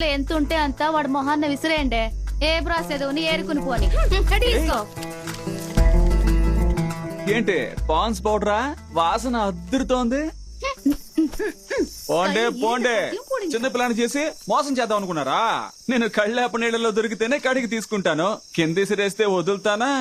ఎంత ఉంటే అంత వాడు మొహాన్న విసిరేయండి. ఏ బ్రాసేదోని ఏరుకుని పోని తీసుకో. ఏంటి పాన్స్ పౌడరా? వాసన అద్దరుతోంది. పోండే పోండే, చిన్నపిల్లని చేసి మోసం చేద్దాం అనుకున్నారా? నేను కళ్ళేప నీళ్ళలో దొరికితేనే కడిగి తీసుకుంటాను, కిందేసిరేస్తే వదులుతానా?